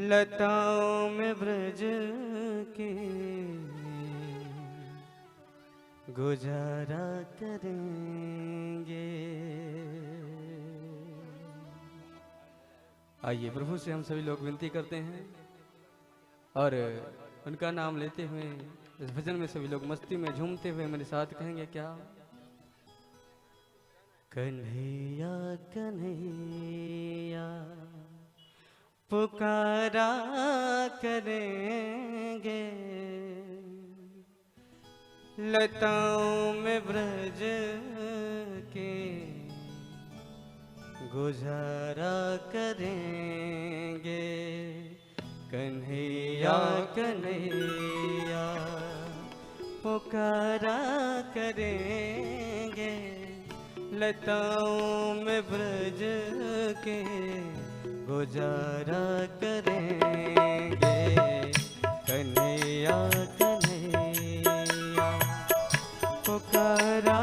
लताओं में ब्रज के गुजारा करेंगे। आइए प्रभु से हम सभी लोग विनती करते हैं और उनका नाम लेते हुए इस भजन में सभी लोग मस्ती में झूमते हुए मेरे साथ कहेंगे क्या? कन्हैया कन्हैया पुकारा करेंगे, लताओं में ब्रज के गुजारा करेंगे। कन्हैया कन्हैया पुकारा करेंगे, लताओं में ब्रज के गुजारा करेंगे। कन्हैया कन्हैया पुकारा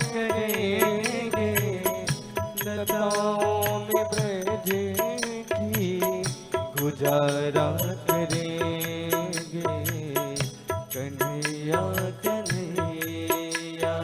करेंगे, लताओं में ब्रज की गुजारा करेंगे। कन्हैया कन्हैया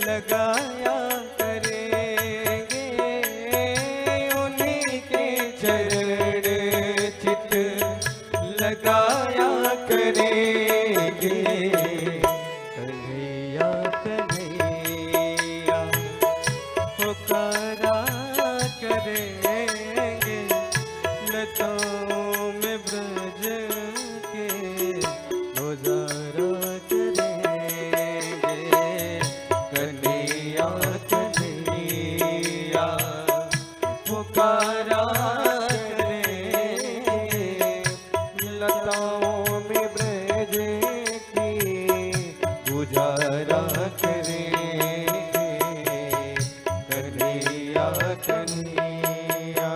लगाया करेंगे, उन्हीं के चरण चित लगाया करेंगे। कन्हैया कन्हैया पुकारा करेंगे, लताओं में ब्रज के गुजारा पुकारा करेंगे, लताओं में ब्रज की गुजारा करेंगे। कन्हैया कन्हैया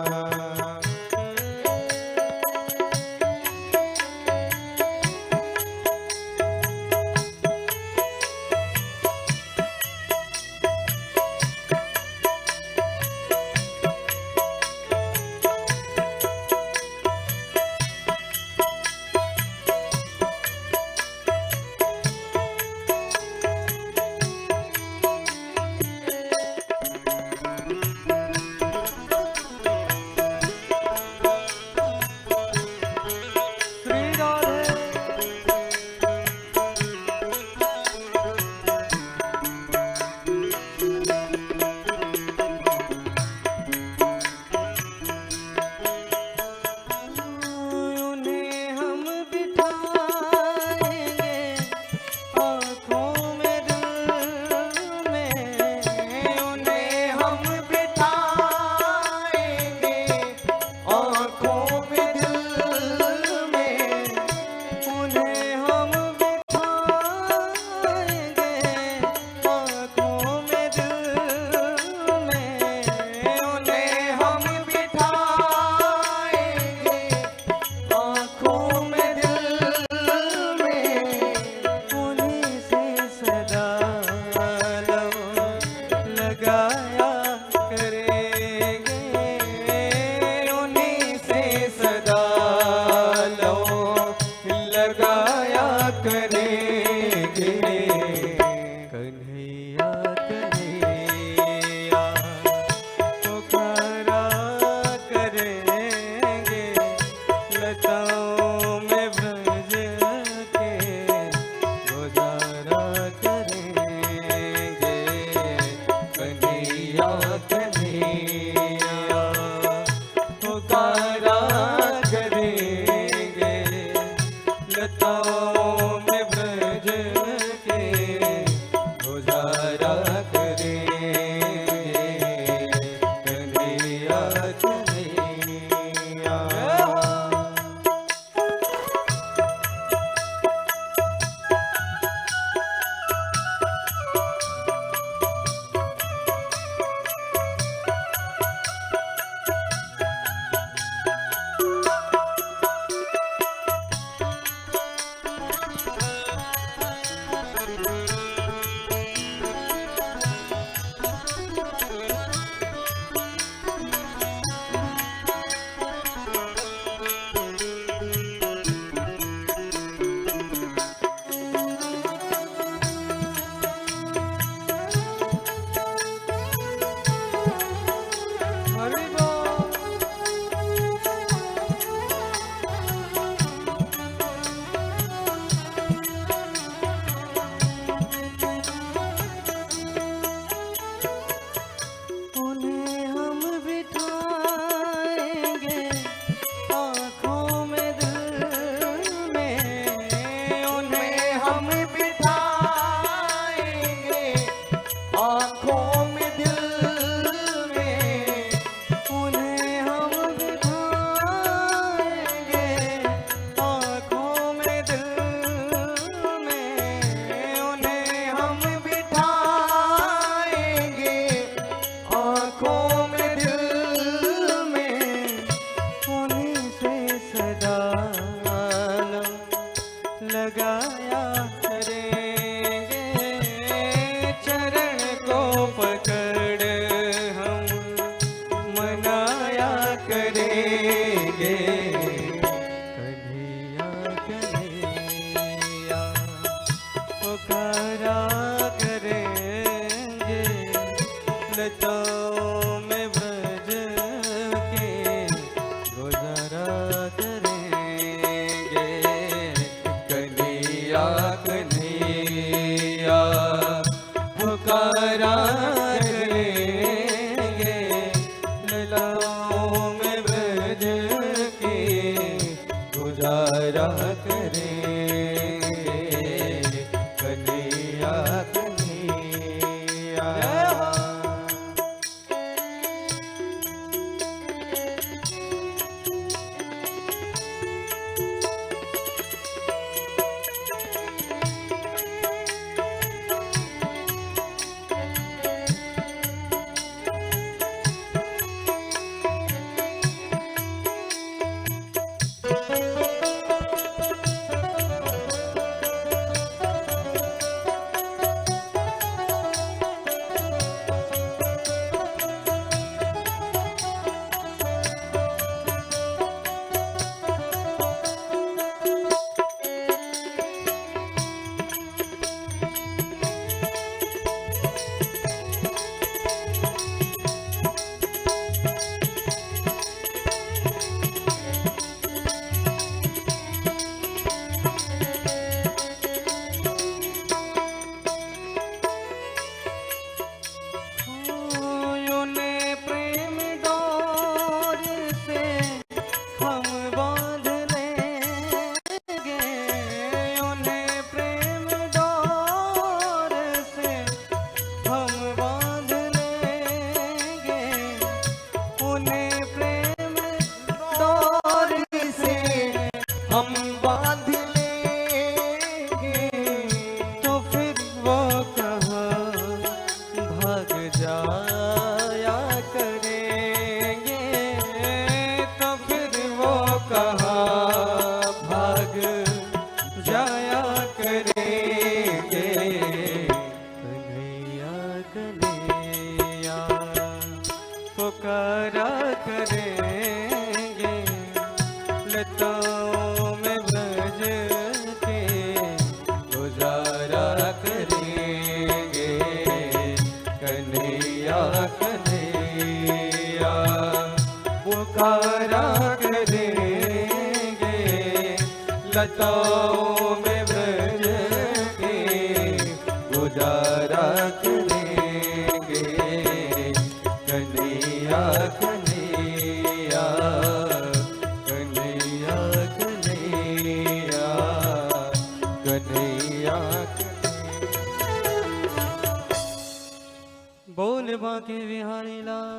कन्हैया कन्हैया पुकारा करेंगे लताओं में ब्रज के गुजारा करेंगे। कन्हैया कन्हैया पुकारा करेंगे लताओं में ब्रज के गुजारा करेंगे। कन्हैया कन्हैया हम बांध लेंगे तो फिर वो कहाँ भाग जाया करेंगे। तो फिर वो कहाँ भाग जाया करेंगे। कन्हैया कन्हैया पुकारा करेंगे लताओं में ब्रज के गुजारा करेंगे। कन्हैया कन्हैया पुकारा करेंगे लताओं में ब्रज के गुजारा करेंगे। कन्हैया कन्हैया कन्हैया कन्हैया कन्हैया बोल बाके बिहारी लाल।